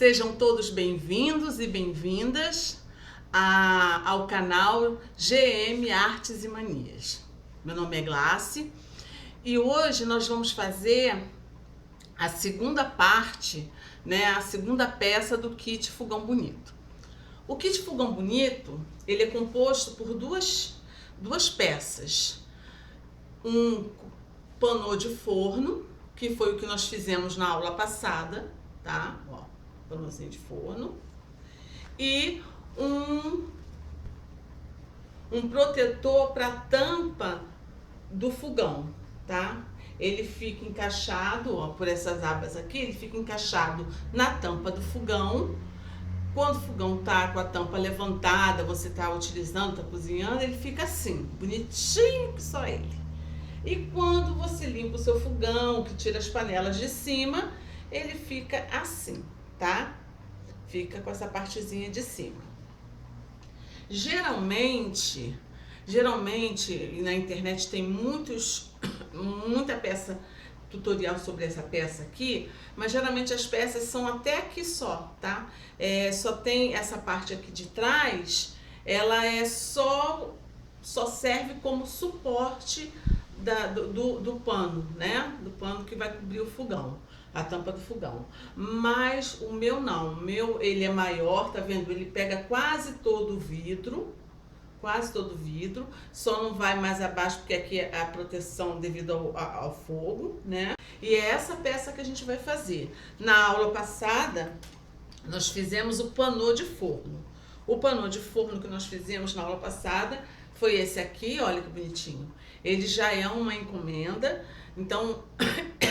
Sejam todos bem-vindos e bem-vindas ao canal GM Artes e Manias. Meu nome é Glácy e hoje nós vamos fazer a segunda parte, a segunda peça do kit Fogão Bonito. O kit Fogão Bonito, ele é composto por duas peças. Um panô de forno, que foi o que nós fizemos na aula passada, tá? Ó, panôzinho de forno. E um protetor para tampa do fogão, tá? Ele fica encaixado, ó, por essas abas aqui, ele fica encaixado na tampa do fogão. Quando o fogão tá com a tampa levantada, você tá utilizando, tá cozinhando, ele fica assim, bonitinho que só ele. E quando você limpa o seu fogão, que tira as panelas de cima, ele fica assim, tá? Fica com essa partezinha de cima. Geralmente na internet tem muita peça tutorial sobre essa peça aqui, mas geralmente as peças são até aqui só, tá? Só tem essa parte aqui de trás, ela só serve como suporte do pano, né? Do pano que vai cobrir o fogão, a tampa do fogão. Mas o meu não, o meu ele é maior, tá vendo? Ele pega quase todo o vidro, só não vai mais abaixo porque aqui é a proteção devido ao fogo, né? E é essa peça que a gente vai fazer. Na aula passada, nós fizemos o panô de forno. O panô de forno que nós fizemos na aula passada foi esse aqui, olha que bonitinho. Ele já é uma encomenda, então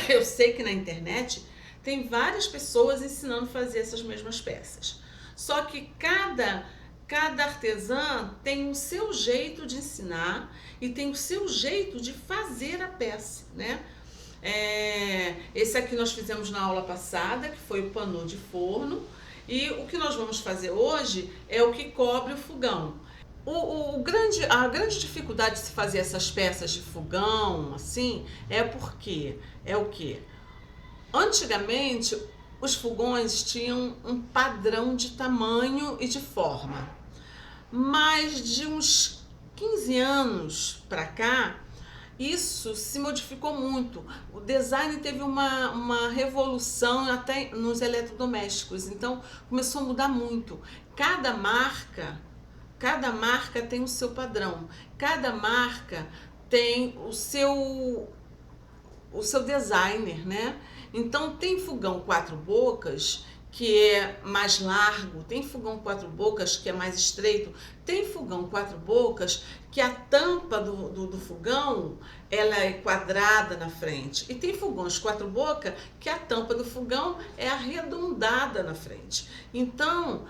eu sei que na internet tem várias pessoas ensinando a fazer essas mesmas peças. Só que cada artesã tem o seu jeito de ensinar e tem o seu jeito de fazer a peça, né? Esse aqui nós fizemos na aula passada, que foi o panô de forno, e o que nós vamos fazer hoje é o que cobre o fogão. A grande dificuldade de se fazer essas peças de fogão, assim, é porque o quê? Antigamente, os fogões tinham um padrão de tamanho e de forma. Mas de uns 15 anos para cá, isso se modificou muito. O design teve uma revolução até nos eletrodomésticos, então começou a mudar muito. Cada marca tem o seu padrão, cada marca tem o seu designer, né? Então tem fogão 4 bocas que é mais largo, tem fogão 4 bocas que é mais estreito, tem fogão 4 bocas que a tampa do fogão ela é quadrada na frente, e tem fogões 4 bocas que a tampa do fogão é arredondada na frente. Então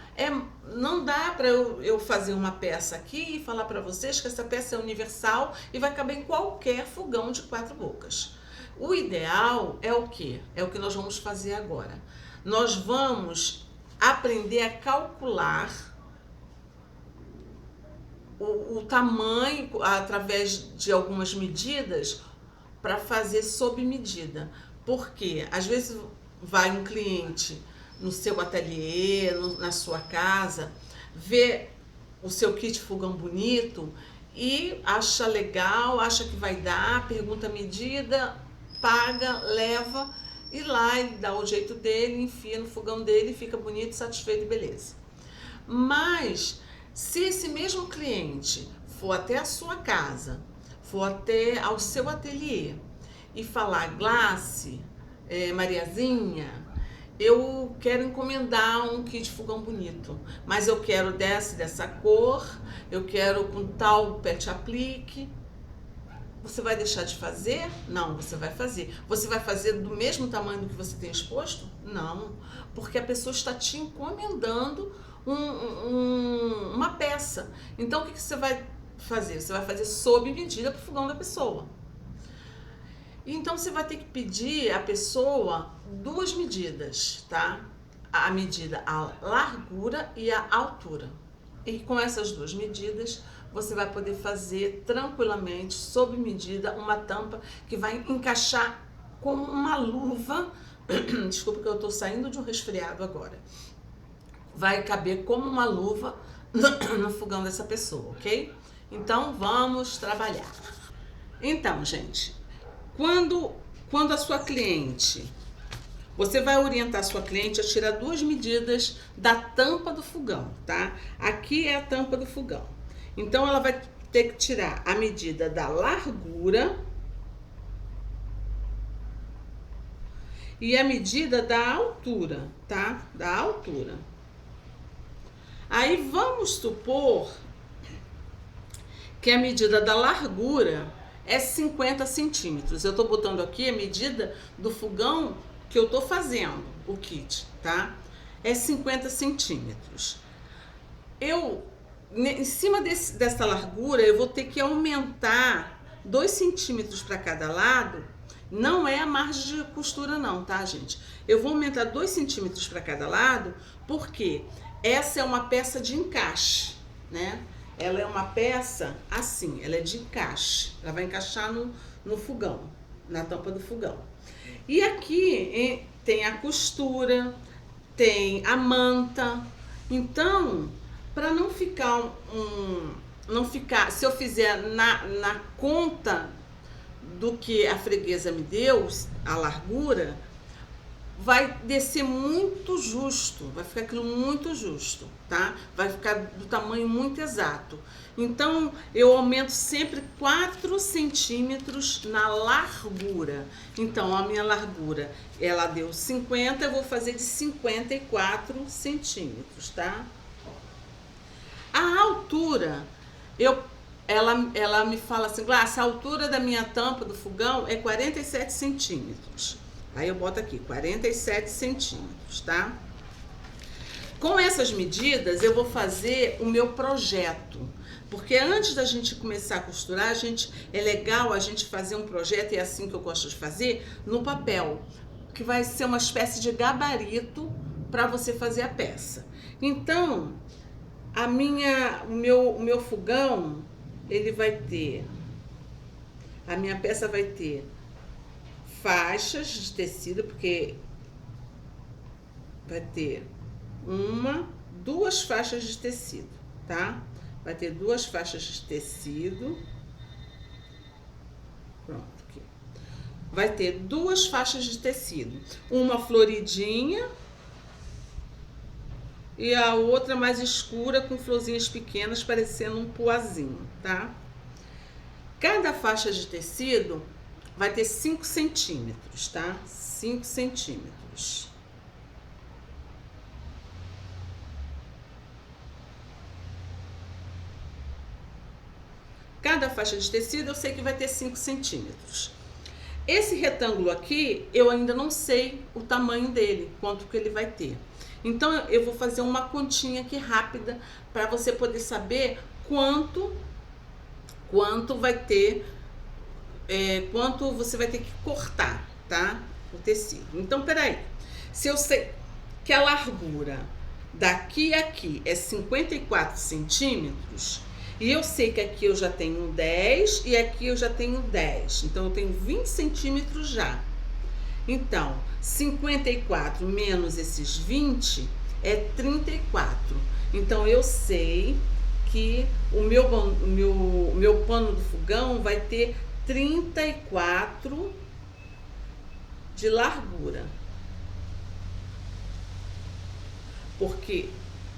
não dá para eu fazer uma peça aqui e falar para vocês que essa peça é universal e vai caber em qualquer fogão de 4 bocas. O ideal é o quê? É o que nós vamos fazer agora. Nós vamos aprender a calcular o tamanho através de algumas medidas para fazer sob medida. Porque às vezes vai um cliente no seu ateliê, na sua casa, vê o seu kit fogão bonito e acha legal, acha que vai dar, pergunta a medida, paga, leva. E lá ele dá o jeito dele, enfia no fogão dele, fica bonito, satisfeito e beleza. Mas se esse mesmo cliente for até a sua casa, for até ao seu ateliê e falar: Glácy, Mariazinha, eu quero encomendar um kit fogão bonito, mas eu quero dessa cor, eu quero com tal pet aplique. Você vai deixar de fazer? Não, você vai fazer. Você vai fazer do mesmo tamanho do que você tem exposto? Não, porque a pessoa está te encomendando uma peça. Então, o que você vai fazer? Você vai fazer sob medida para o fogão da pessoa. Então, você vai ter que pedir à pessoa 2 medidas, tá? A medida, a largura e a altura. E com essas 2 medidas, você vai poder fazer tranquilamente, sob medida, uma tampa que vai encaixar como uma luva. Desculpa que eu estou saindo de um resfriado agora. vai caber como uma luva no fogão dessa pessoa, ok? Então, vamos trabalhar. Então, gente, quando a sua cliente, você vai orientar a sua cliente a tirar 2 medidas da tampa do fogão, tá? Aqui é a tampa do fogão. Então, ela vai ter que tirar a medida da largura e a medida da altura, tá? Da altura. Aí, vamos supor que a medida da largura é 50 centímetros. Eu tô botando aqui a medida do fogão que eu tô fazendo, o kit, tá? É 50 centímetros. Em cima dessa largura, eu vou ter que aumentar 2 centímetros para cada lado. Não é a margem de costura não, tá, gente? Eu vou aumentar 2 centímetros para cada lado, porque essa é uma peça de encaixe, né? Ela é uma peça assim, ela é de encaixe. Ela vai encaixar no fogão, na tampa do fogão. E aqui tem a costura, tem a manta. Então, para não ficar se eu fizer na conta do que a freguesa me deu, a largura, vai descer muito justo, vai ficar aquilo muito justo, tá? Vai ficar do tamanho muito exato. Então, eu aumento sempre 4 centímetros na largura. Então, a minha largura, ela deu 50, eu vou fazer de 54 centímetros, tá? A altura, ela me fala assim, Glácia, a altura da minha tampa do fogão é 47 centímetros. Aí eu boto aqui, 47 centímetros, tá? Com essas medidas, eu vou fazer o meu projeto. Porque antes da gente começar a costurar, é legal a gente fazer um projeto, e é assim que eu gosto de fazer, no papel. Que vai ser uma espécie de gabarito para você fazer a peça. Então, o meu fogão, ele vai ter... A minha peça vai ter faixas de tecido, porque vai ter 2 faixas de tecido, tá? Vai ter 2 faixas de tecido. Pronto, aqui. Vai ter 2 faixas de tecido. Uma floridinha e a outra mais escura com florzinhas pequenas parecendo um poazinho, tá? Cada faixa de tecido vai ter 5 centímetros, tá? 5 centímetros. Cada faixa de tecido eu sei que vai ter 5 centímetros. Esse retângulo aqui, eu ainda não sei o tamanho dele, quanto que ele vai ter. Então, eu vou fazer uma continha aqui rápida para você poder saber quanto vai ter, quanto você vai ter que cortar, tá? O tecido. Então, peraí. Se eu sei que a largura daqui a aqui é 54 centímetros, e eu sei que aqui eu já tenho 10 e aqui eu já tenho 10. Então, eu tenho 20 centímetros já. Então, 54 menos esses 20 é 34. Então, eu sei que o meu pano do fogão vai ter 34 de largura. Porque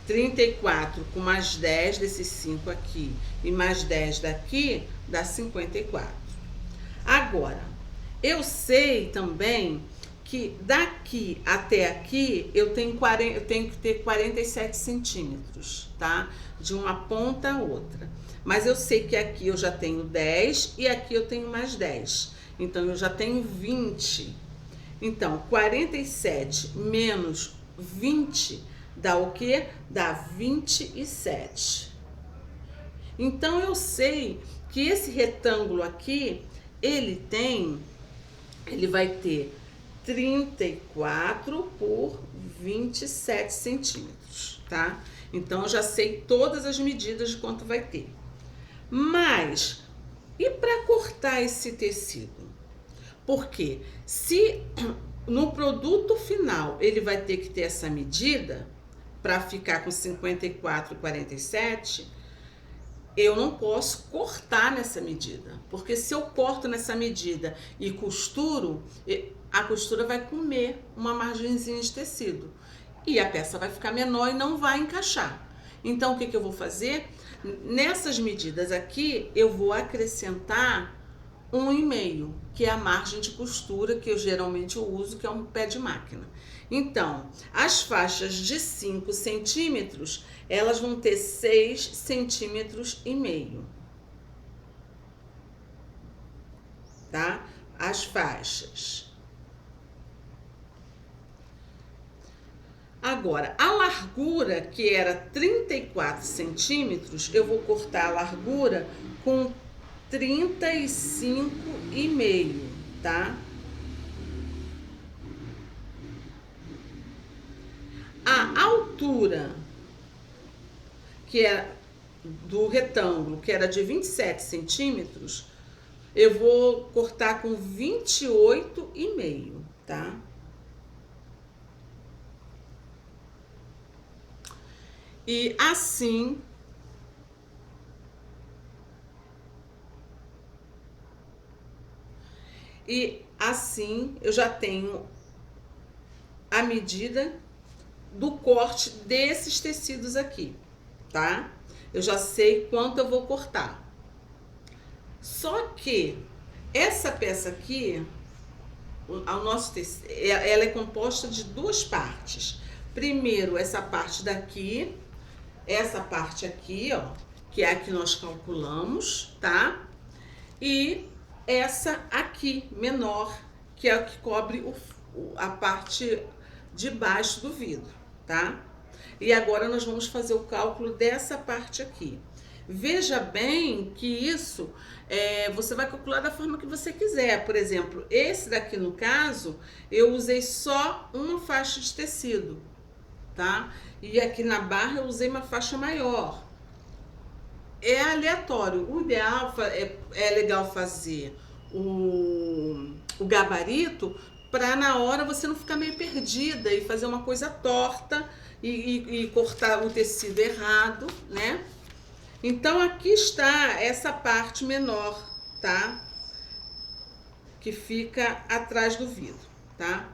34 com mais 10 desses 5 aqui e mais 10 daqui dá 54. Agora, eu sei também que daqui até aqui eu tenho que ter 47 centímetros, tá? De uma ponta a outra. Mas eu sei que aqui eu já tenho 10 e aqui eu tenho mais 10. Então, eu já tenho 20. Então, 47 menos 20 dá o quê? Dá 27. Então, eu sei que esse retângulo aqui, ele vai ter 34 por 27 centímetros, tá? Então, eu já sei todas as medidas de quanto vai ter. Mas, e para cortar esse tecido? Porque se no produto final ele vai ter que ter essa medida, para ficar com 54,47, eu não posso cortar nessa medida, porque se eu corto nessa medida e costuro, a costura vai comer uma margenzinha de tecido e a peça vai ficar menor e não vai encaixar. Então, o que eu vou fazer? Nessas medidas aqui, eu vou acrescentar 1,5, que é a margem de costura que eu geralmente uso, que é um pé de máquina. Então, as faixas de 5 centímetros, elas vão ter 6,5 centímetros, tá? As faixas. Agora, a largura, que era 34 centímetros, eu vou cortar a largura com 35,5, tá? A altura, que é do retângulo, que era de 27 centímetros, eu vou cortar com 28,5, tá? E assim eu já tenho a medida do corte desses tecidos aqui, tá? Eu já sei quanto eu vou cortar. Só que essa peça aqui, ao nosso tecido, ela é composta de duas partes. Primeiro, essa parte daqui, essa parte aqui, ó, que é a que nós calculamos, tá? E essa aqui, menor, que é a que cobre a parte de baixo do vidro, tá? E agora nós vamos fazer o cálculo dessa parte aqui. Veja bem que isso você vai calcular da forma que você quiser. Por exemplo, esse daqui no caso, eu usei só uma faixa de tecido, tá? E aqui na barra eu usei uma faixa maior. É aleatório. O ideal é legal fazer o gabarito para na hora você não ficar meio perdida e fazer uma coisa torta e cortar o tecido errado, né? Então aqui está essa parte menor, tá? Que fica atrás do vidro, tá?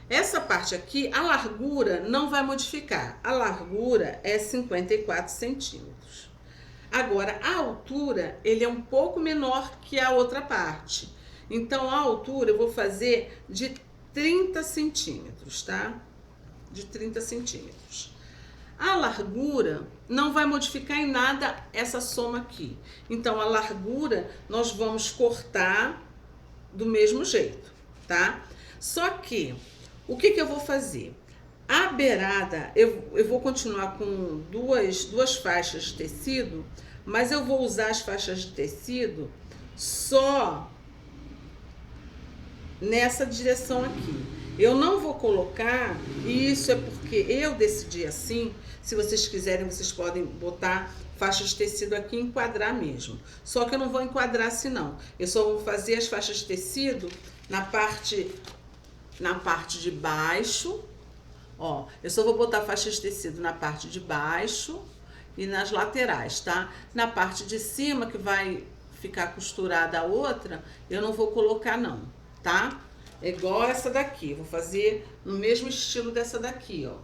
Essa parte aqui, a largura não vai modificar. A largura é 54 centímetros. Agora, a altura, ele é um pouco menor que a outra parte. Então, a altura eu vou fazer de 30 centímetros, tá? De 30 centímetros. A largura não vai modificar em nada essa soma aqui. Então, a largura nós vamos cortar do mesmo jeito, tá? Só que, o que eu vou fazer? A beirada, eu vou continuar com duas faixas de tecido, mas eu vou usar as faixas de tecido só nessa direção aqui. Eu não vou colocar, e isso é porque eu decidi assim. Se vocês quiserem, vocês podem botar faixas de tecido aqui e enquadrar mesmo. Só que eu não vou enquadrar assim não. Eu só vou fazer as faixas de tecido na parte de baixo. Ó, eu só vou botar faixas de tecido na parte de baixo e nas laterais, tá? Na parte de cima, que vai ficar costurada a outra, eu não vou colocar não, tá? É igual essa daqui, vou fazer no mesmo estilo dessa daqui, ó.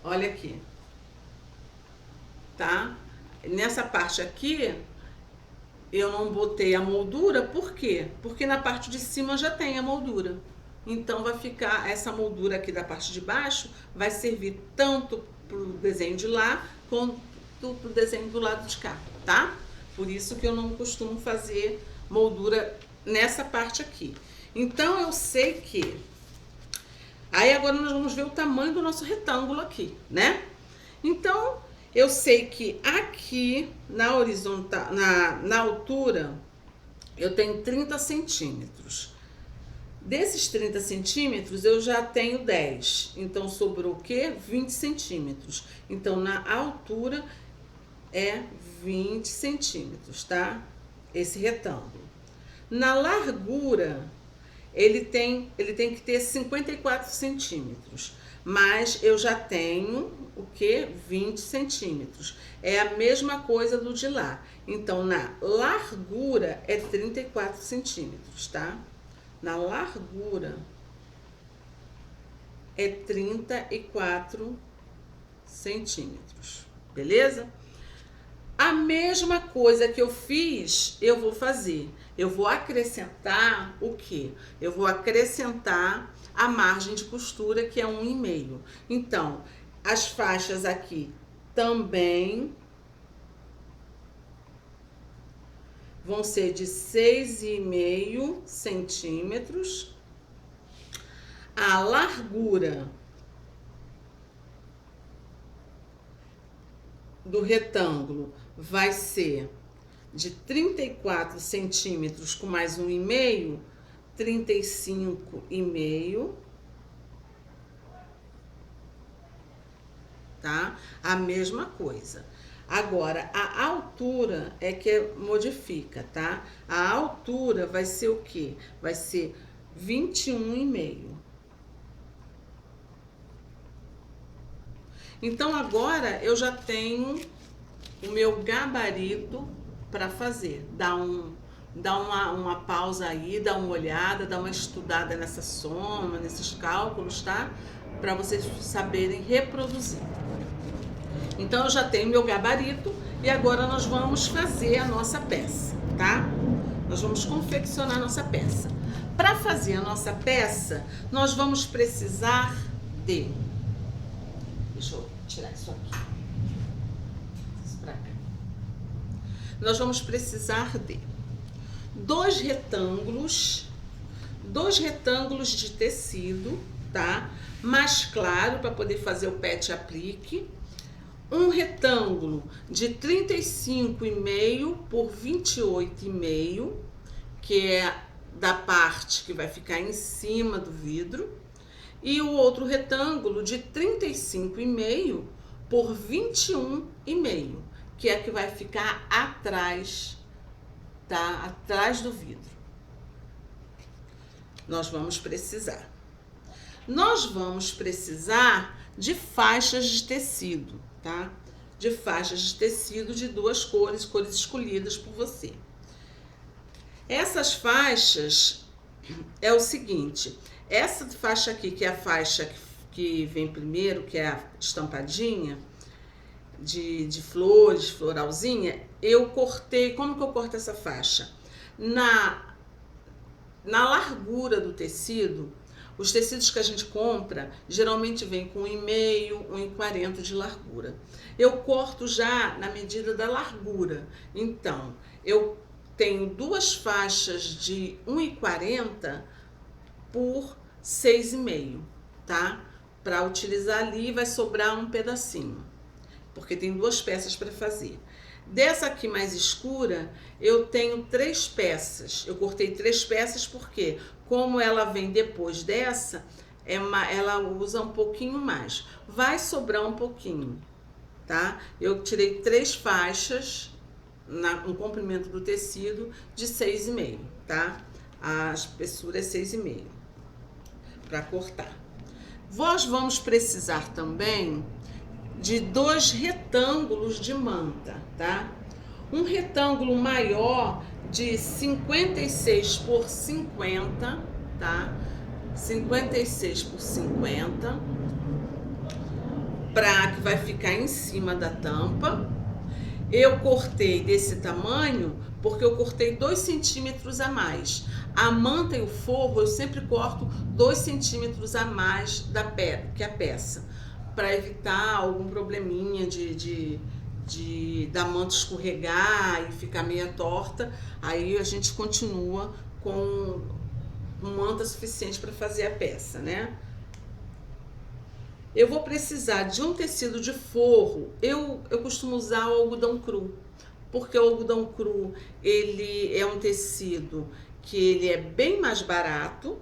Olha aqui, tá? Nessa parte aqui, eu não botei a moldura, por quê? Porque na parte de cima já tem a moldura. Então, vai ficar essa moldura aqui da parte de baixo, vai servir tanto pro desenho de lá, quanto pro desenho do lado de cá, tá? Por isso que eu não costumo fazer moldura nessa parte aqui. Então, eu sei que... Aí, agora nós vamos ver o tamanho do nosso retângulo aqui, né? Então, eu sei que aqui, na horizontal, na altura, eu tenho 30 centímetros. Desses 30 centímetros, eu já tenho 10. Então, sobrou o quê? 20 centímetros. Então, na altura, é 20 centímetros, tá? Esse retângulo. Na largura, ele tem que ter 54 centímetros. mas eu já tenho o que? 20 centímetros. É a mesma coisa do de lá. Então, na largura é 34 centímetros, tá? Na largura é 34 centímetros, beleza? A mesma coisa que eu fiz, eu vou fazer. Eu vou acrescentar o quê? Eu vou acrescentar a margem de costura, que é 1,5. Então, as faixas aqui também vão ser de 6,5 centímetros. A largura do retângulo vai ser de 34 centímetros com mais 1,5, 35,5, tá? A mesma coisa. Agora, a altura é que modifica, tá? A altura vai ser o quê? Vai ser 21,5. Então, agora eu já tenho o meu gabarito para fazer. Dá uma pausa aí, dá uma olhada, dá uma estudada nessa soma, nesses cálculos, tá? Para vocês saberem reproduzir. Então, eu já tenho meu gabarito e agora nós vamos fazer a nossa peça, tá? Nós vamos confeccionar a nossa peça. Para fazer a nossa peça, nós vamos precisar de... Deixa eu tirar isso aqui. Isso pra cá. Nós vamos precisar de dois retângulos de tecido, tá? Mais claro, para poder fazer o pet aplique. Um retângulo de 35,5 por 28,5, que é da parte que vai ficar em cima do vidro. E o outro retângulo de 35,5 por 21,5, que é que vai ficar atrás, tá? Atrás do vidro. Nós vamos precisar de faixas de tecido, tá? De faixas de tecido de duas cores escolhidas por você. Essas faixas é o seguinte... Essa faixa aqui, que é a faixa que vem primeiro, que é a estampadinha de flores, floralzinha, eu cortei. Como que eu corto essa faixa? Na largura do tecido, os tecidos que a gente compra geralmente vem com 1,5, 1,40 de largura. Eu corto já na medida da largura. Então, eu tenho duas faixas de 1,40 por 6,5, tá? Para utilizar ali vai sobrar um pedacinho, porque tem duas peças para fazer. Dessa aqui mais escura, eu tenho 3 peças. Eu cortei 3 peças porque, como ela vem depois dessa, ela usa um pouquinho mais. Vai sobrar um pouquinho, tá? Eu tirei 3 faixas no comprimento do tecido de 6,5, tá? A espessura é 6,5. Para cortar. Nós vamos precisar também de 2 retângulos de manta, tá? Um retângulo maior de 56 por 50, tá? 56 por 50, que vai ficar em cima da tampa. Eu cortei desse tamanho porque eu cortei 2 centímetros a mais. A manta e o forro eu sempre corto 2 centímetros a mais que a peça, para evitar algum probleminha da manta escorregar e ficar meia torta. Aí a gente continua com manta suficiente para fazer a peça, né? Eu vou precisar de um tecido de forro. Eu costumo usar o algodão cru, porque o algodão cru ele é um tecido que ele é bem mais barato.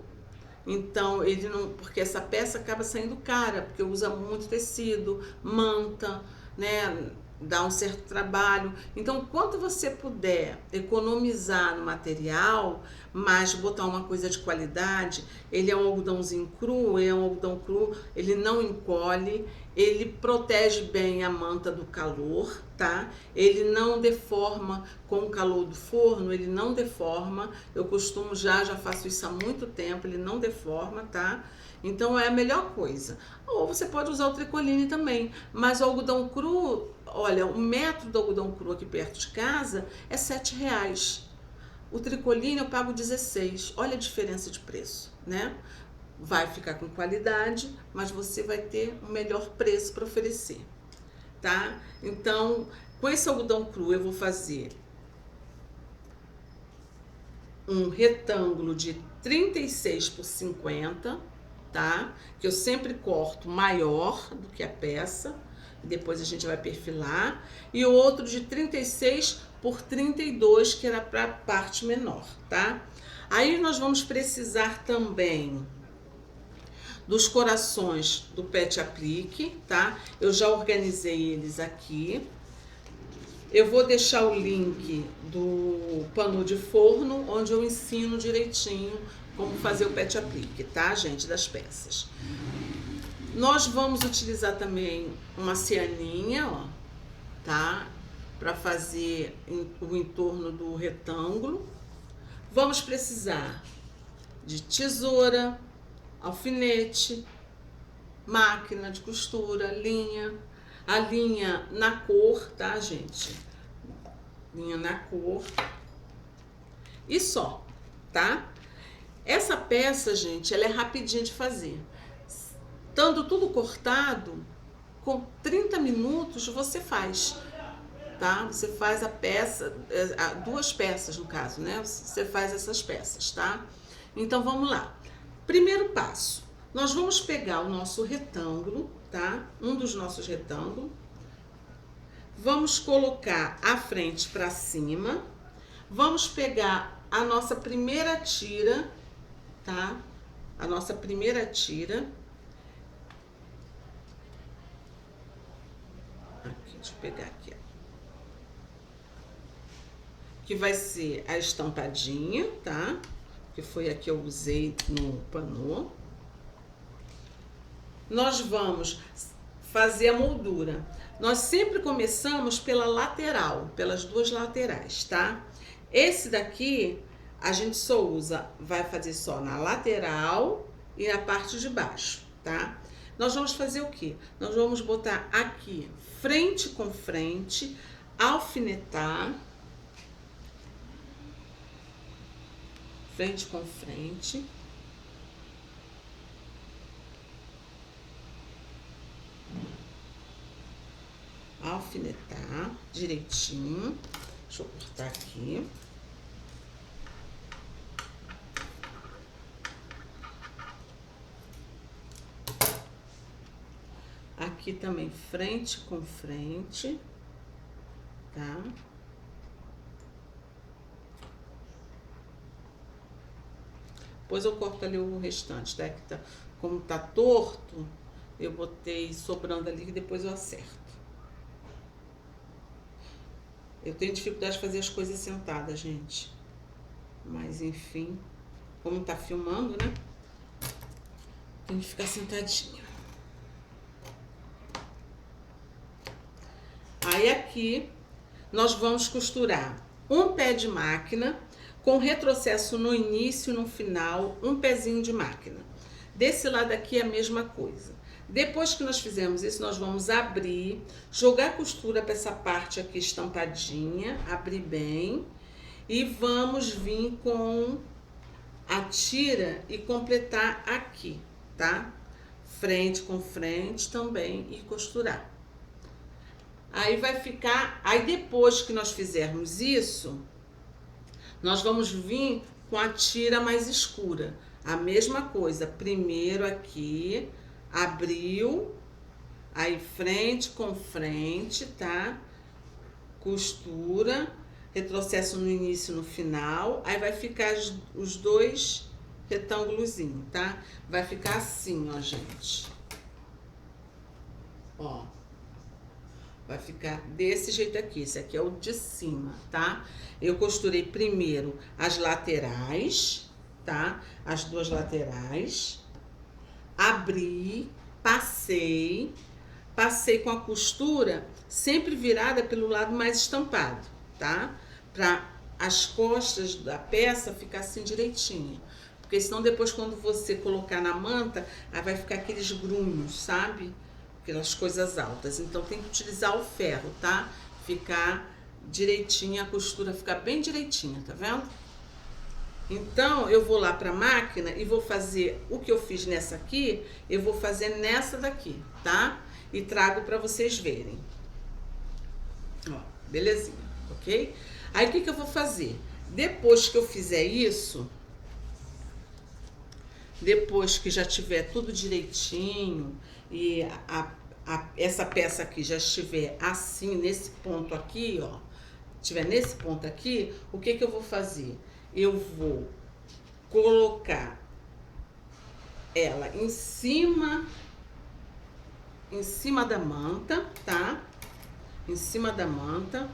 Então, ele não, porque essa peça acaba saindo cara, porque usa muito tecido, manta, né? dá um certo trabalho. Então, quanto você puder economizar no material, mas botar uma coisa de qualidade, ele é um algodãozinho cru, ele não encolhe, ele protege bem a manta do calor, tá? Ele não deforma com o calor do forno, ele não deforma. Eu costumo já faço isso há muito tempo, ele não deforma, tá? Então é a melhor coisa. Ou você pode usar o tricoline também, mas o algodão cru, olha, o metro do algodão cru aqui perto de casa é R$7. O tricoline eu pago 16. Olha a diferença de preço, né? Vai ficar com qualidade, mas você vai ter um melhor preço para oferecer, tá? Então, com esse algodão cru eu vou fazer um retângulo de 36 por 50, tá? Que eu sempre corto maior do que a peça, depois a gente vai perfilar, e o outro de 36 por 32, que era para a parte menor, tá? Aí nós vamos precisar também dos corações do Pet Aplique, tá? Eu já organizei eles aqui. Eu vou deixar o link do pano de forno, onde eu ensino direitinho como fazer o Pet Aplique, tá, gente, das peças. Nós vamos utilizar também uma cianinha, ó, tá? Para fazer o entorno do retângulo. Vamos precisar de tesoura, alfinete, máquina de costura, linha. A linha na cor, tá, gente? Linha na cor. E só, tá? Essa peça, gente, ela é rapidinha de fazer. Estando tudo cortado, com 30 minutos você faz, tá? Você faz a peça, duas peças no caso, né? Você faz essas peças, tá? Então vamos lá. Primeiro passo, nós vamos pegar o nosso retângulo, tá? Um dos nossos retângulos. Vamos colocar a frente para cima. Vamos pegar a nossa primeira tira, tá? A nossa primeira tira. Aqui, deixa eu pegar aqui, ó. Que vai ser a estampadinha, tá? Que foi a que eu usei no panô. Nós vamos fazer a moldura. Nós sempre começamos pela lateral, pelas duas laterais, tá? Esse daqui a gente só usa, vai fazer só na lateral e na parte de baixo, tá? Nós vamos fazer o quê? Nós vamos botar aqui, frente com frente, alfinetar, frente com frente. Alfinetar direitinho. Deixa eu cortar aqui. Aqui também frente com frente, tá? Depois eu corto ali o restante, tá? Que tá, como tá torto, eu botei sobrando ali que depois eu acerto. Eu tenho dificuldade de fazer as coisas sentada, gente. Mas, enfim, como tá filmando, né? Tem que ficar sentadinha. Aí, aqui, nós vamos costurar um pé de máquina com retrocesso no início e no final, um pezinho de máquina. Desse lado aqui é a mesma coisa. Depois que nós fizermos isso, nós vamos abrir, jogar costura para essa parte aqui estampadinha, abrir bem, e vamos vir com a tira e completar aqui, tá? Frente com frente também e costurar. Aí vai ficar, aí depois que nós fizermos isso, nós vamos vir com a tira mais escura. A mesma coisa, primeiro aqui, abriu, aí frente com frente, tá? Costura, retrocesso no início e no final, aí vai ficar os dois retângulozinhos, tá? Vai ficar assim, ó, gente. Ó. Vai ficar desse jeito aqui. Esse aqui é o de cima, tá? Eu costurei primeiro as laterais, tá? As duas laterais. Abri, passei com a costura sempre virada pelo lado mais estampado, tá? Pra as costas da peça ficar assim direitinho. Porque senão depois quando você colocar na manta, aí vai ficar aqueles grunhos, sabe? Aquelas coisas altas. Então tem que utilizar o ferro, tá? Ficar direitinho, a costura ficar bem direitinha, tá vendo? Então eu vou lá pra máquina e vou fazer o que eu fiz nessa aqui, eu vou fazer nessa daqui, tá? E trago pra vocês verem. Ó, belezinha, ok? Aí o que eu vou fazer? Depois que eu fizer isso, depois que já tiver tudo direitinho e essa peça aqui já estiver assim, nesse ponto aqui, ó, estiver nesse ponto aqui, o que eu vou fazer? Eu vou colocar ela em cima da manta, tá? Em cima da manta.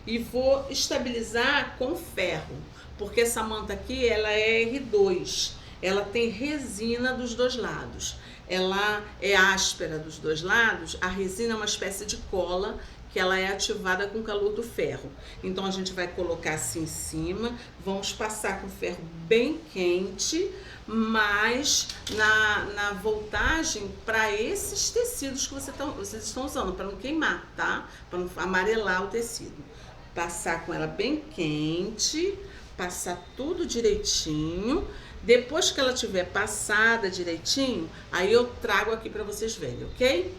E vou estabilizar com ferro, porque essa manta aqui, ela é R2. Ela tem resina dos dois lados. Ela é áspera dos dois lados. A resina é uma espécie de cola que ela é ativada com o calor do ferro. Então a gente vai colocar assim em cima, vamos passar com o ferro bem quente, mas na voltagem para esses tecidos que vocês estão usando, para não queimar, tá? Para não amarelar o tecido. Passar com ela bem quente, passar tudo direitinho. Depois que ela tiver passada direitinho, aí eu trago aqui para vocês verem, ok?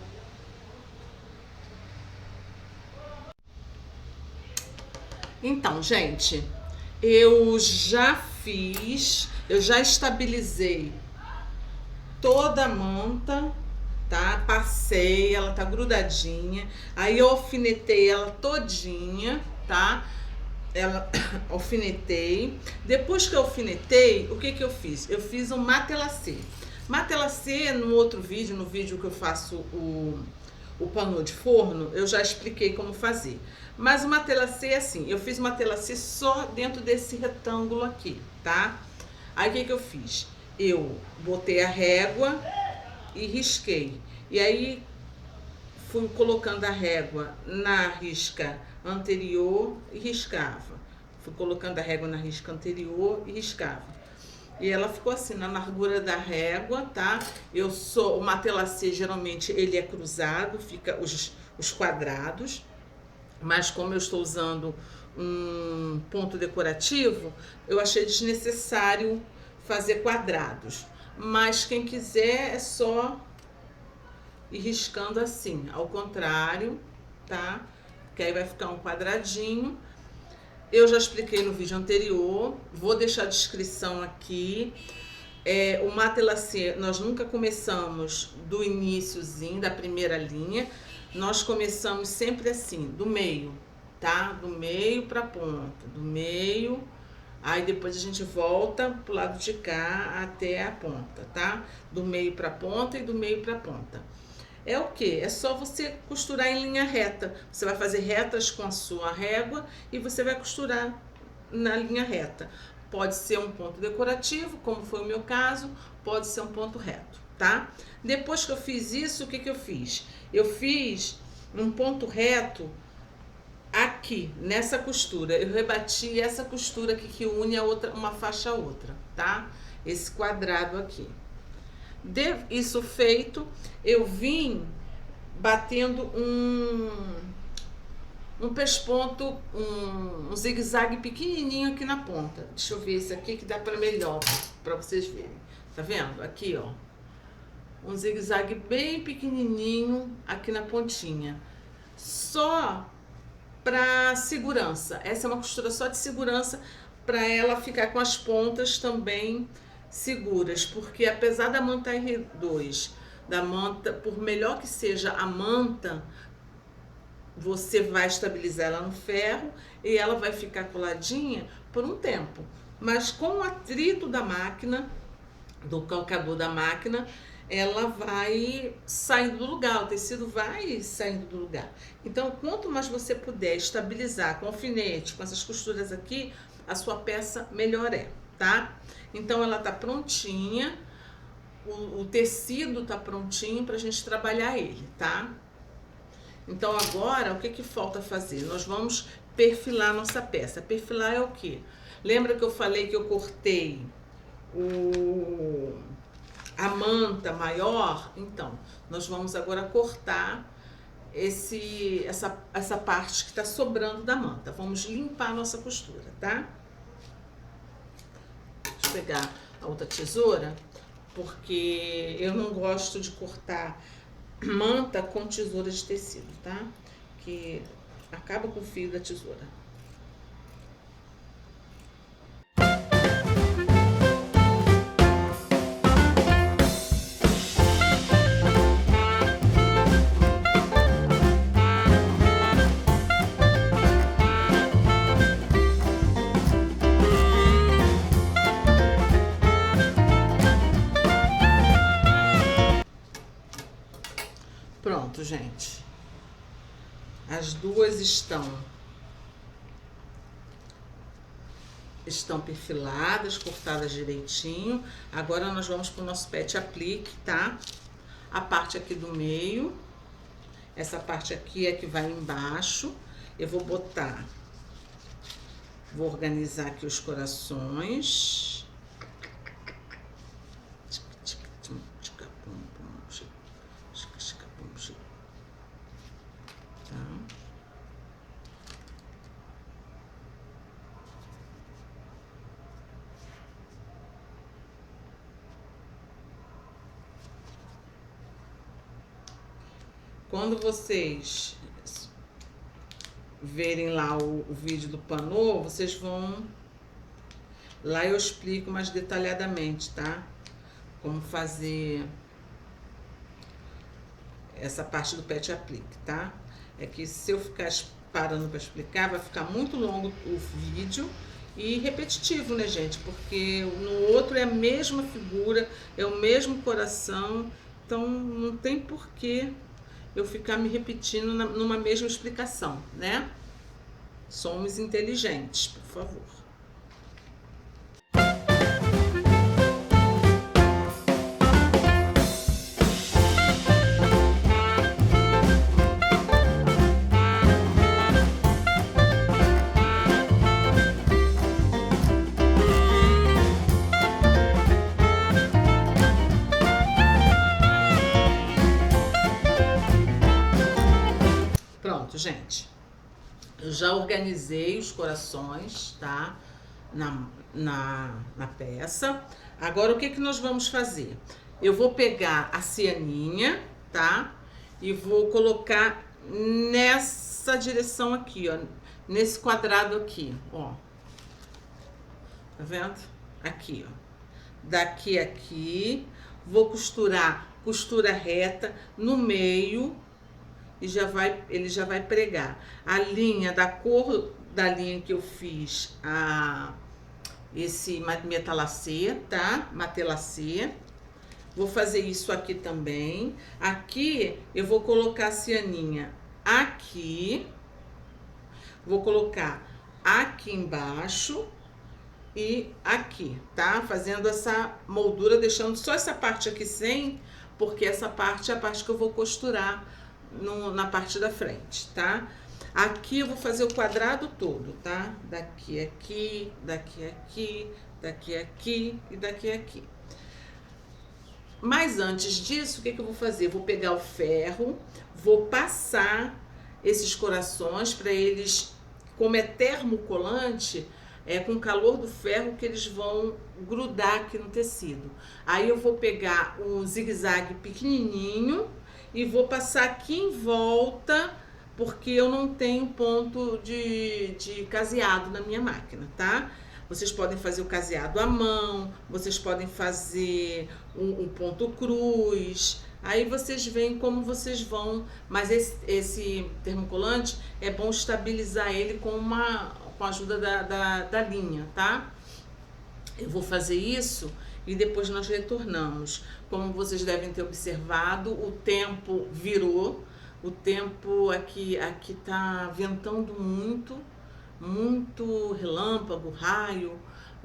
Então, gente, eu já estabilizei toda a manta, tá? Passei, ela tá grudadinha. Aí eu alfinetei ela todinha, tá? Ela alfinetei. Depois que eu alfinetei, o que eu fiz? Eu fiz um matelacê. Matelacê, no outro vídeo, no vídeo que eu faço o pano de forno, eu já expliquei como fazer. Mas o matelacê é assim, eu fiz o matelacê só dentro desse retângulo aqui, tá? Aí o que eu fiz? Eu botei a régua e risquei. E aí fui colocando a régua na risca anterior e riscava. Fui colocando a régua na risca anterior e riscava. E ela ficou assim, na largura da régua, tá? O matelacê, geralmente, ele é cruzado, fica os quadrados. Mas como eu estou usando um ponto decorativo, eu achei desnecessário fazer quadrados. Mas quem quiser é só ir riscando assim, ao contrário, tá? Que aí vai ficar um quadradinho. Eu já expliquei no vídeo anterior, vou deixar a descrição aqui. O matelacê, nós nunca começamos do iniciozinho, da primeira linha. Nós começamos sempre assim, do meio, tá? Do meio pra ponta, do meio, aí depois a gente volta pro lado de cá até a ponta, tá? Do meio pra ponta e do meio pra ponta. É o que? É só você costurar em linha reta. Você vai fazer retas com a sua régua e você vai costurar na linha reta. Pode ser um ponto decorativo, como foi o meu caso, pode ser um ponto reto, tá? Depois que eu fiz isso, o que eu fiz? Eu fiz um ponto reto aqui, nessa costura. Eu rebati essa costura aqui que une a outra, uma faixa a outra, tá? Esse quadrado aqui. Isso feito, eu vim batendo um pesponto, um zigue-zague pequenininho aqui na ponta. Deixa eu ver esse aqui que dá para melhor, para vocês verem. Tá vendo? Aqui, ó. Um zigue-zague bem pequenininho aqui na pontinha. Só para segurança. Essa é uma costura só de segurança para ela ficar com as pontas também seguras, porque apesar da manta R2, da manta, por melhor que seja a manta, você vai estabilizar ela no ferro e ela vai ficar coladinha por um tempo. Mas com o atrito da máquina, do calcador da máquina, ela vai saindo do lugar, o tecido vai saindo do lugar. Então, quanto mais você puder estabilizar com alfinete, com essas costuras aqui, a sua peça melhor é, tá? Então, ela tá prontinha, o tecido tá prontinho pra gente trabalhar ele, tá? Então, agora, o que que falta fazer? Nós vamos perfilar nossa peça. Perfilar é o quê? Lembra que eu falei que eu cortei a manta maior? Então, nós vamos agora cortar essa parte que está sobrando da manta. Vamos limpar a nossa costura, tá? Deixa eu pegar a outra tesoura, porque eu não gosto de cortar manta com tesoura de tecido, tá? Que acaba com o fio da tesoura. Pronto, gente. As duas estão perfiladas, cortadas direitinho. Agora nós vamos para o nosso pet aplique, tá? A parte aqui do meio, essa parte aqui é que vai embaixo. Eu vou organizar aqui os corações. Tá? Quando vocês verem lá o vídeo do panô, vocês vão... Lá eu explico mais detalhadamente, tá? Como fazer essa parte do pet aplique, tá? É que se eu ficar parando para explicar, vai ficar muito longo o vídeo e repetitivo, né, gente? Porque no outro é a mesma figura, é o mesmo coração, então não tem porquê eu ficar me repetindo numa mesma explicação, né? Somos inteligentes, por favor. Pronto, gente. Eu já organizei os corações, tá? Na peça. Agora, o que que nós vamos fazer? Eu vou pegar a cianinha, tá? E vou colocar nessa direção aqui, ó. Nesse quadrado aqui, ó. Tá vendo? Aqui, ó. Daqui a aqui. Vou costurar costura reta no meio. E ele já vai pregar a linha da cor da linha que eu fiz, esse metalacê, tá? Matelacê. Vou fazer isso aqui também. Aqui eu vou colocar a cianinha aqui, vou colocar aqui embaixo e aqui, tá? Fazendo essa moldura, deixando só essa parte aqui sem, porque essa parte é a parte que eu vou costurar na parte da frente, tá? Aqui eu vou fazer o quadrado todo, tá? Daqui aqui, daqui aqui, daqui aqui e daqui aqui. Mas antes disso, o que que eu vou fazer? Vou pegar o ferro, vou passar esses corações para eles, como é termocolante, é com o calor do ferro que eles vão grudar aqui no tecido. Aí eu vou pegar um zigue-zague pequenininho e vou passar aqui em volta, porque eu não tenho ponto de caseado na minha máquina, tá? Vocês podem fazer o caseado à mão, vocês podem fazer um ponto cruz, aí vocês veem como vocês vão, mas esse termocolante é bom estabilizar ele com a ajuda da linha, tá? Eu vou fazer isso e depois nós retornamos. Como vocês devem ter observado, o tempo virou, o tempo aqui tá ventando muito, muito relâmpago, raio.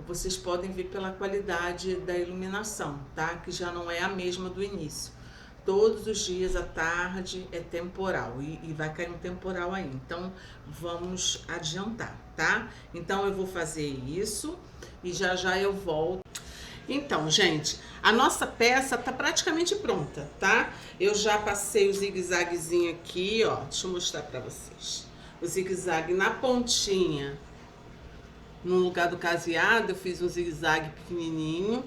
Vocês podem ver pela qualidade da iluminação, tá? Que já não é a mesma do início. Todos os dias à tarde é temporal e vai cair um temporal aí. Então vamos adiantar, tá? Então eu vou fazer isso e já já eu volto. Então, gente, a nossa peça tá praticamente pronta, tá? Eu já passei o zigue-zaguezinho aqui, ó. Deixa eu mostrar pra vocês. O zigue-zague na pontinha, no lugar do caseado, eu fiz um zigue-zague pequenininho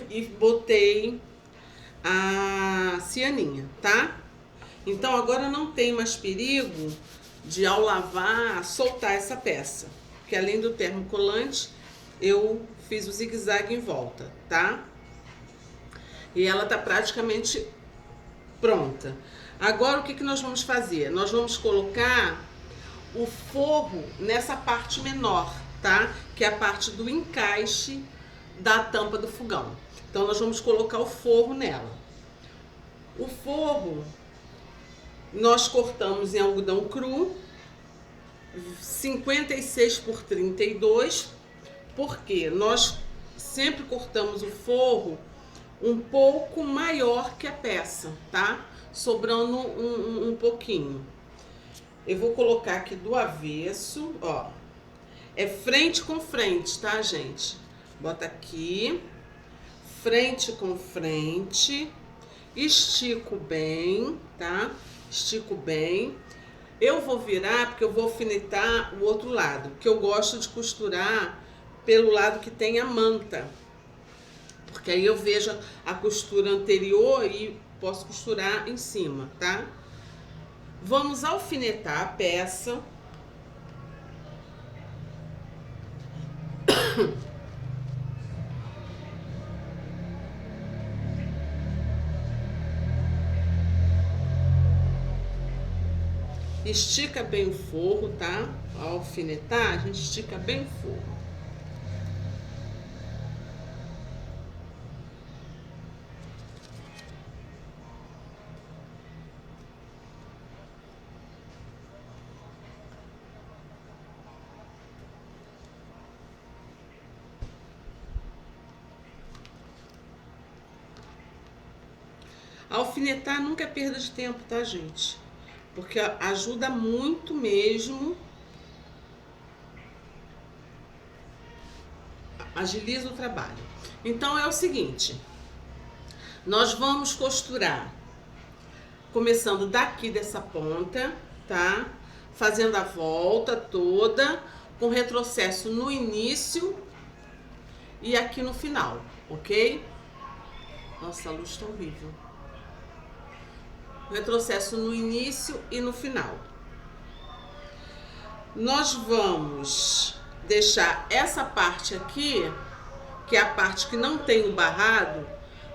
e botei a cianinha, tá? Então agora não tem mais perigo de, ao lavar, soltar essa peça, porque além do termocolante, eu fiz o zigue-zague em volta, tá? E ela tá praticamente pronta. Agora o que nós vamos fazer? Nós vamos colocar o forro nessa parte menor, tá? Que é a parte do encaixe da tampa do fogão. Então nós vamos colocar o forro nela. O forro nós cortamos em algodão cru, 56 por 32, porque nós sempre cortamos o forro um pouco maior que a peça, tá? Sobrando um pouquinho. Eu vou colocar aqui do avesso, ó. É frente com frente, tá, gente? Bota aqui, frente com frente, estico bem, tá? Estico bem. Eu vou virar porque eu vou alfinetar o outro lado, que eu gosto de costurar pelo lado que tem a manta, porque aí eu vejo a costura anterior e posso costurar em cima, tá? Vamos alfinetar a peça. Estica bem o forro, tá? Ao alfinetar, a gente estica bem o forro. Alfinetar nunca é perda de tempo, tá, gente? Porque ajuda muito mesmo. Agiliza o trabalho. Então é o seguinte, nós vamos costurar começando daqui dessa ponta, tá? Fazendo a volta toda, com retrocesso no início e aqui no final, ok? Nossa, a luz tá horrível. Retrocesso no início e no final. Nós vamos deixar essa parte aqui, que é a parte que não tem o barrado,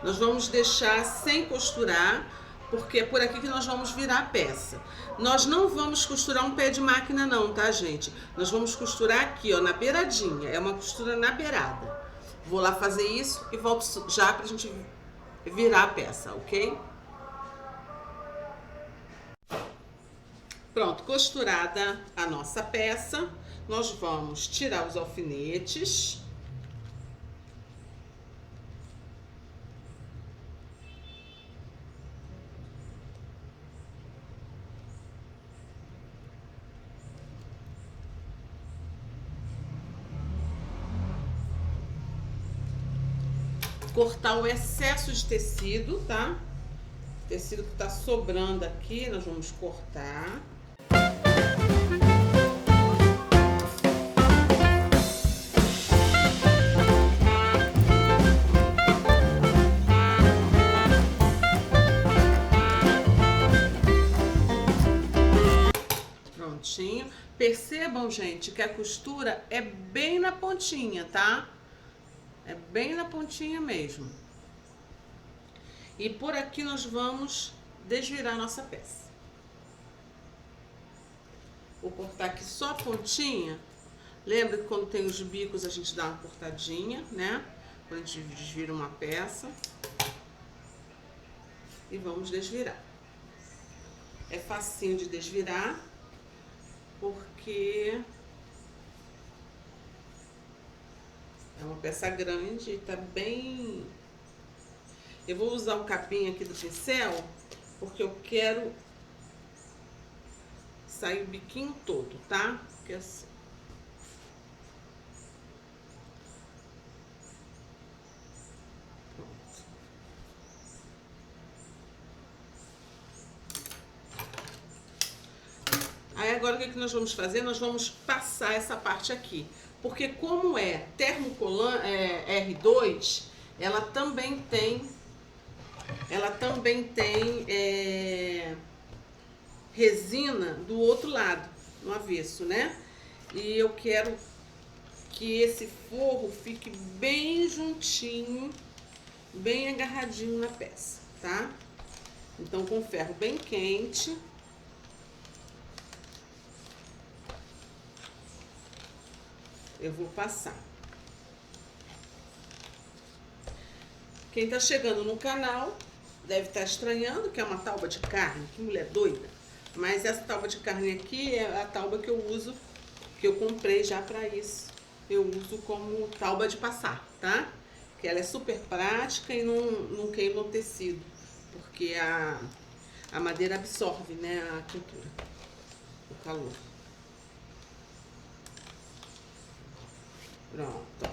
nós vamos deixar sem costurar, porque é por aqui que nós vamos virar a peça. Nós não vamos costurar um pé de máquina não, tá, gente? Nós vamos costurar aqui, ó, na beiradinha. É uma costura na beirada. Vou lá fazer isso e volto já pra gente virar a peça, ok? Pronto, costurada a nossa peça, nós vamos tirar os alfinetes. Cortar o excesso de tecido, tá? Tecido que tá sobrando aqui, nós vamos cortar. Prontinho. Percebam, gente, que a costura é bem na pontinha, tá? É bem na pontinha mesmo. E por aqui nós vamos desvirar nossa peça. Vou cortar aqui só a pontinha Lembra que quando tem os bicos a gente dá uma cortadinha, né? Quando a gente desvira uma peça. E vamos desvirar. É facinho de desvirar, porque é uma peça grande e tá bem... Eu vou usar o capim aqui do pincel, porque eu quero sair o biquinho todo, tá? Porque assim... Aí agora o que nós vamos fazer? Nós vamos passar essa parte aqui. Porque como é termocolan R2, ela também tem resina do outro lado, no avesso, né? E eu quero que esse forro fique bem juntinho, bem agarradinho na peça, tá? Então com ferro bem quente... eu vou passar. Quem tá chegando no canal deve estar estranhando que é uma tauba de carne, que mulher doida. Mas essa tauba de carne aqui é a tauba que eu uso, que eu comprei já pra isso. Eu uso como tauba de passar, tá? Que ela é super prática e não queima o tecido, porque a madeira absorve, né, a quentura, o calor. Pronto,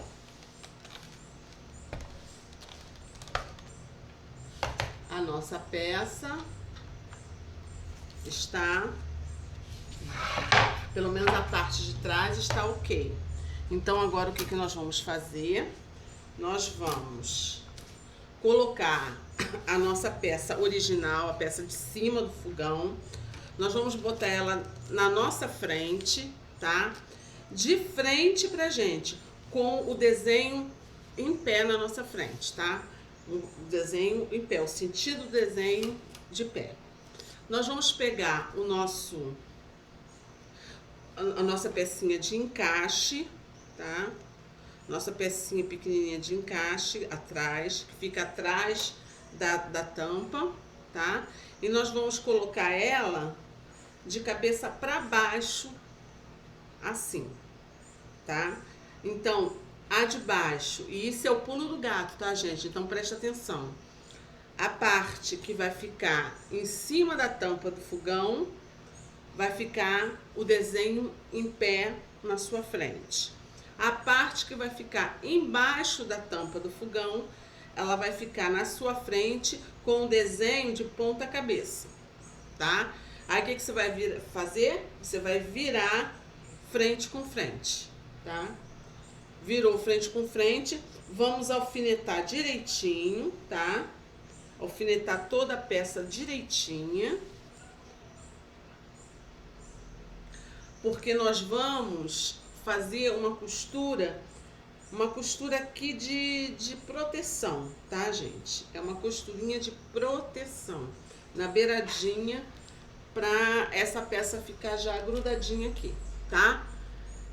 a nossa peça está, pelo menos a parte de trás está ok. Então agora o que nós vamos fazer? Nós vamos colocar a nossa peça original, a peça de cima do fogão. Nós vamos botar ela na nossa frente, tá? De frente pra gente, com o desenho em pé na nossa frente, tá? O desenho em pé, o sentido do desenho de pé. Nós vamos pegar a nossa pecinha de encaixe, tá? Nossa pecinha pequenininha de encaixe atrás, que fica atrás da tampa, tá? E nós vamos colocar ela de cabeça para baixo, assim, tá? Então, a de baixo, e isso é o pulo do gato, tá, gente? Então, presta atenção. A parte que vai ficar em cima da tampa do fogão, vai ficar o desenho em pé na sua frente. A parte que vai ficar embaixo da tampa do fogão, ela vai ficar na sua frente com o desenho de ponta cabeça, tá? Aí, o que você vai fazer? Você vai virar frente com frente, tá? Virou frente com frente, vamos alfinetar direitinho, tá? Alfinetar toda a peça direitinha. Porque nós vamos fazer uma costura aqui de proteção, tá, gente? É uma costurinha de proteção na beiradinha, pra essa peça ficar já grudadinha aqui, tá?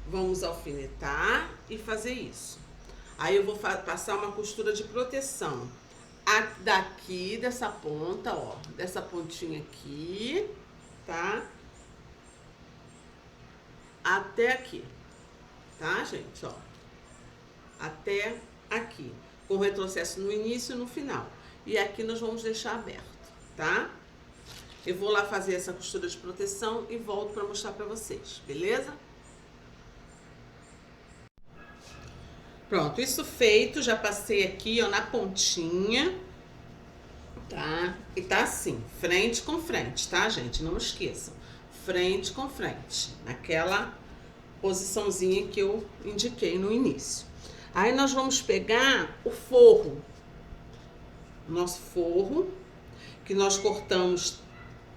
Vamos alfinetar e fazer isso. Aí eu vou passar uma costura de proteção daqui, dessa ponta, ó, dessa pontinha aqui, tá? Até aqui, tá, gente, ó? Até aqui, com retrocesso no início e no final. E aqui nós vamos deixar aberto, tá? Eu vou lá fazer essa costura de proteção e volto para mostrar para vocês, beleza? Pronto, isso feito, já passei aqui, ó, na pontinha, tá? E tá assim, frente com frente, tá, gente? Não esqueçam, frente com frente, naquela posiçãozinha que eu indiquei no início. Aí nós vamos pegar o forro, nosso forro, que nós cortamos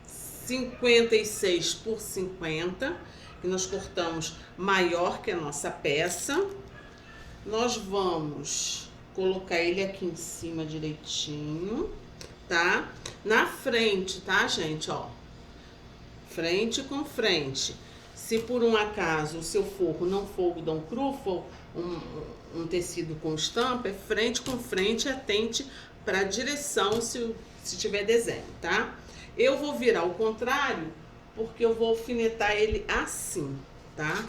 56 por 50, que nós cortamos maior que a nossa peça. Nós vamos colocar ele aqui em cima direitinho, tá? Na frente, tá, gente, ó? Frente com frente. Se por um acaso o seu forro não for algodão cru, for um tecido com estampa, é frente com frente, atente para a direção se tiver desenho, tá? Eu vou virar ao contrário, porque eu vou alfinetar ele assim, tá?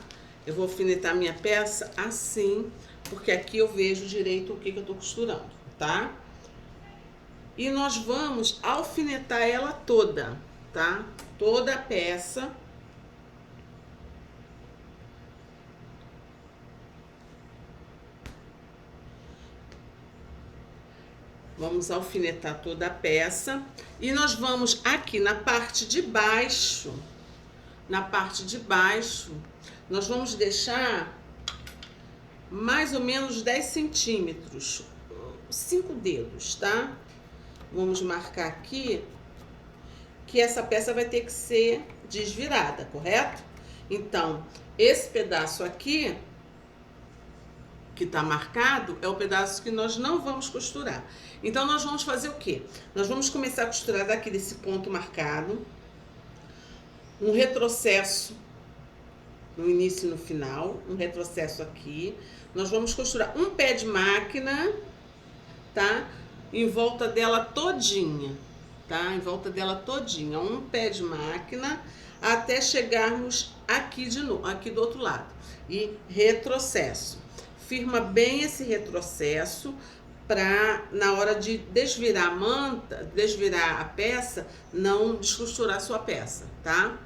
Eu vou alfinetar minha peça assim, porque aqui eu vejo direito o que eu tô costurando, tá? E nós vamos alfinetar ela toda, tá? Toda a peça. Vamos alfinetar toda a peça. E nós vamos aqui na parte de baixo, nós vamos deixar mais ou menos 10 centímetros, 5 dedos, tá? Vamos marcar aqui que essa peça vai ter que ser desvirada, correto? Então, esse pedaço aqui, que tá marcado, é o pedaço que nós não vamos costurar. Então, nós vamos fazer o quê? Nós vamos começar a costurar daqui desse ponto marcado, um retrocesso no início e no final, um retrocesso aqui. Nós vamos costurar um pé de máquina, tá? Em volta dela todinha, tá? Em volta dela todinha, um pé de máquina, até chegarmos aqui de novo, aqui do outro lado. E retrocesso. Firma bem esse retrocesso para, na hora de desvirar a manta, desvirar a peça, não descosturar a sua peça, tá?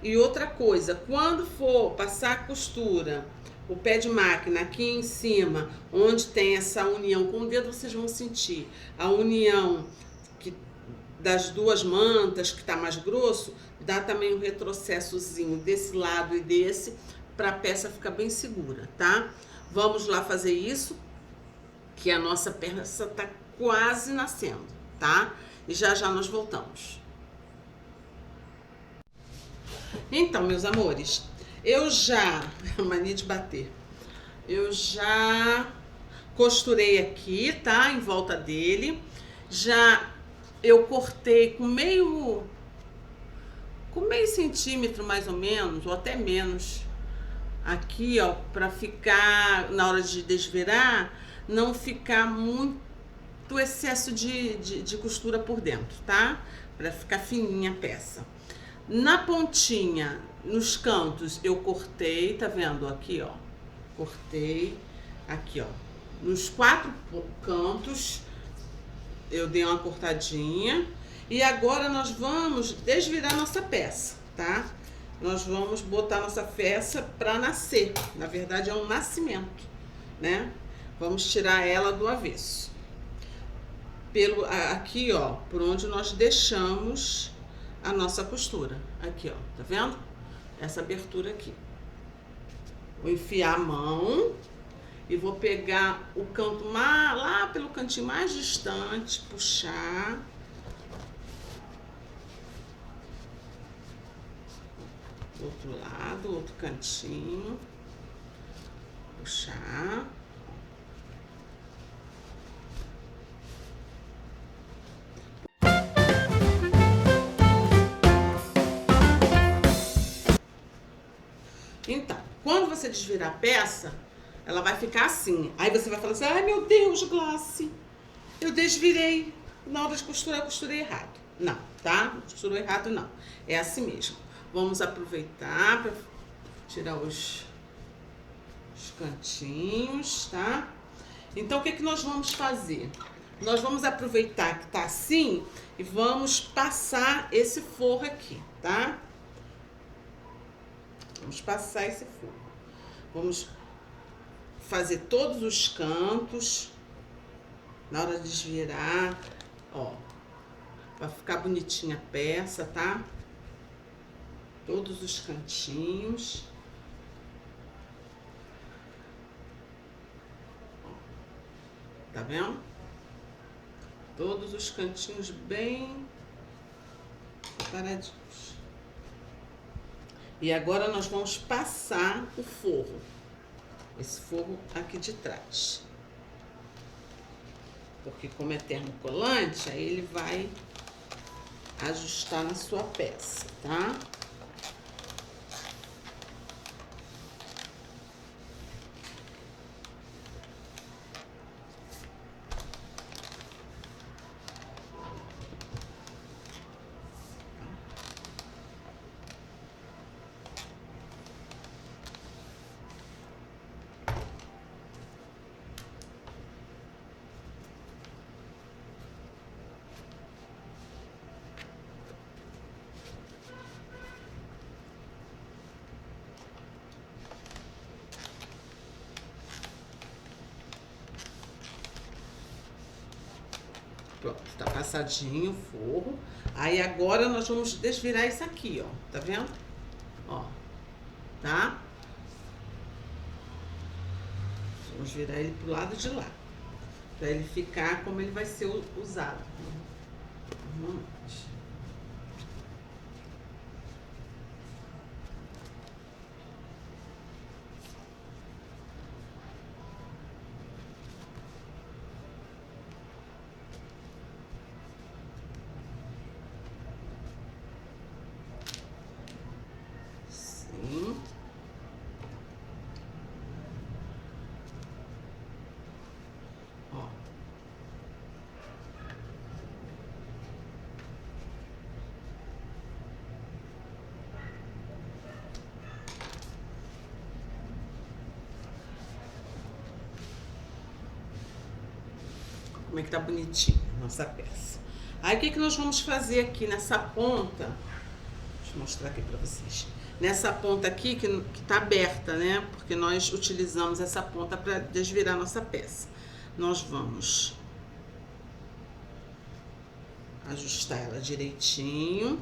E outra coisa, quando for passar a costura, o pé de máquina aqui em cima, onde tem essa união com o dedo, vocês vão sentir a união das duas mantas, que tá mais grosso, dá também um retrocessozinho desse lado e desse, para a peça ficar bem segura, tá? Vamos lá fazer isso, que a nossa peça tá quase nascendo, tá? E já já nós voltamos. Então, meus amores, eu já... mania de bater. Eu já costurei aqui, tá? Em volta dele. Já eu cortei com meio centímetro mais ou menos, ou até menos, aqui, ó, pra ficar, na hora de desvirar, não ficar muito excesso de costura por dentro, tá? Pra ficar fininha a peça. Na pontinha, nos cantos, eu cortei, tá vendo? Aqui, ó. Cortei, aqui, ó. Nos 4 cantos, eu dei uma cortadinha. E agora nós vamos desvirar nossa peça, tá? Nós vamos botar nossa peça pra nascer. Na verdade, é um nascimento, né? Vamos tirar ela do avesso. Aqui, ó, por onde nós deixamos a nossa costura. Aqui, ó, tá vendo? Essa abertura aqui. Vou enfiar a mão e vou pegar o canto lá pelo cantinho mais distante, puxar. Do outro lado, outro cantinho, puxar. Então, quando você desvirar a peça, ela vai ficar assim. Aí você vai falar assim, ai meu Deus, Glace, eu desvirei. Na hora de costurar, eu costurei errado. Não, tá? Não costurou errado, não. É assim mesmo. Vamos aproveitar para tirar os cantinhos, tá? Então, o que que nós vamos fazer? Nós vamos aproveitar que tá assim e vamos passar esse forro aqui, tá? Vamos passar esse forro. Vamos fazer todos os cantos. Na hora de desvirar, ó. Vai ficar bonitinha a peça, tá? Todos os cantinhos. Tá vendo? Todos os cantinhos bem paradinhos. E agora nós vamos passar o forro. Esse forro aqui de trás. Porque como é termocolante, aí ele vai ajustar na sua peça, tá? Pronto, tá passadinho o forro. Aí agora nós vamos desvirar isso aqui, ó. Tá vendo? Ó, tá? Vamos virar ele pro lado de lá. Pra ele ficar como ele vai ser usado. Sim. Ó. Como é que tá bonitinho a nossa peça. Aí o que nós vamos fazer aqui nessa ponta? Deixa eu mostrar aqui pra vocês. Nessa ponta aqui que tá aberta, né? Porque nós utilizamos essa ponta para desvirar nossa peça. Nós vamos ajustar ela direitinho.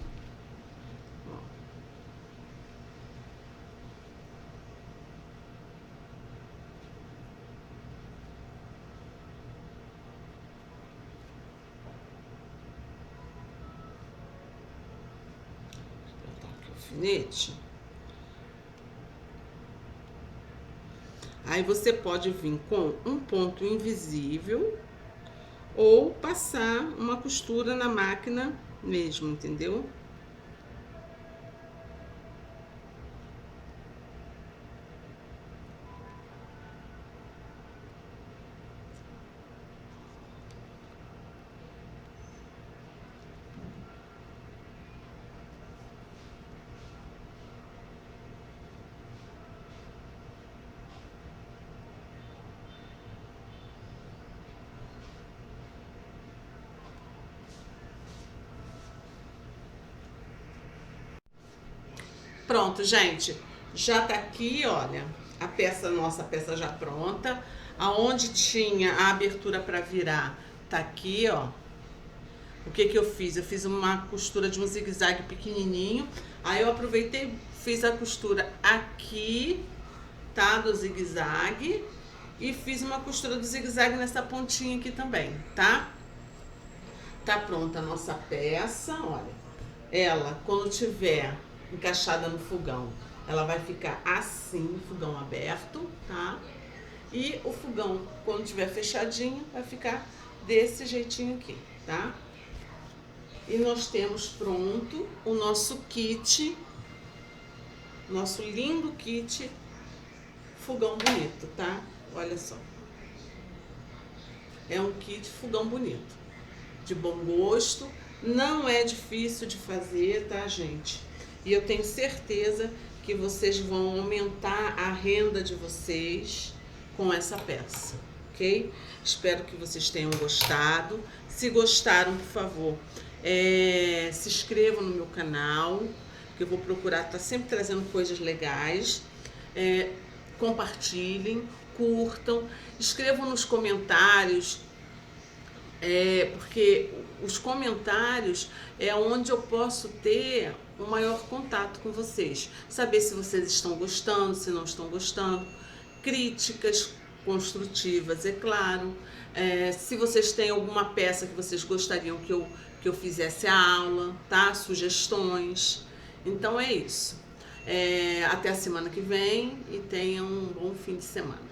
Alfinete. Aí você pode vir com um ponto invisível ou passar uma costura na máquina mesmo, entendeu? Pronto, gente, já tá aqui, olha, a peça, nossa peça já pronta. Aonde tinha a abertura para virar, tá aqui, ó. O que eu fiz? Eu fiz uma costura de um zigue-zague pequenininho. Aí eu aproveitei, fiz a costura aqui, tá, do zigue-zague. E fiz uma costura do zigue-zague nessa pontinha aqui também, tá? Tá pronta a nossa peça, olha. Ela, quando tiver encaixada no fogão, ela vai ficar assim, fogão aberto, tá? E o fogão, quando tiver fechadinho, vai ficar desse jeitinho aqui, tá? E nós temos pronto o nosso kit, nosso lindo kit fogão bonito, tá? Olha só. É um kit fogão bonito, de bom gosto, não é difícil de fazer, tá, gente? E eu tenho certeza que vocês vão aumentar a renda de vocês com essa peça, ok? Espero que vocês tenham gostado. Se gostaram, por favor, se inscrevam no meu canal, que eu vou procurar estar sempre trazendo coisas legais. Compartilhem, curtam, escrevam nos comentários, porque os comentários é onde eu posso ter um maior contato com vocês, saber se vocês estão gostando, se não estão gostando, críticas construtivas, é claro, se vocês têm alguma peça que vocês gostariam que eu fizesse a aula, tá? Sugestões. Então é isso. Até a semana que vem e tenham um bom fim de semana.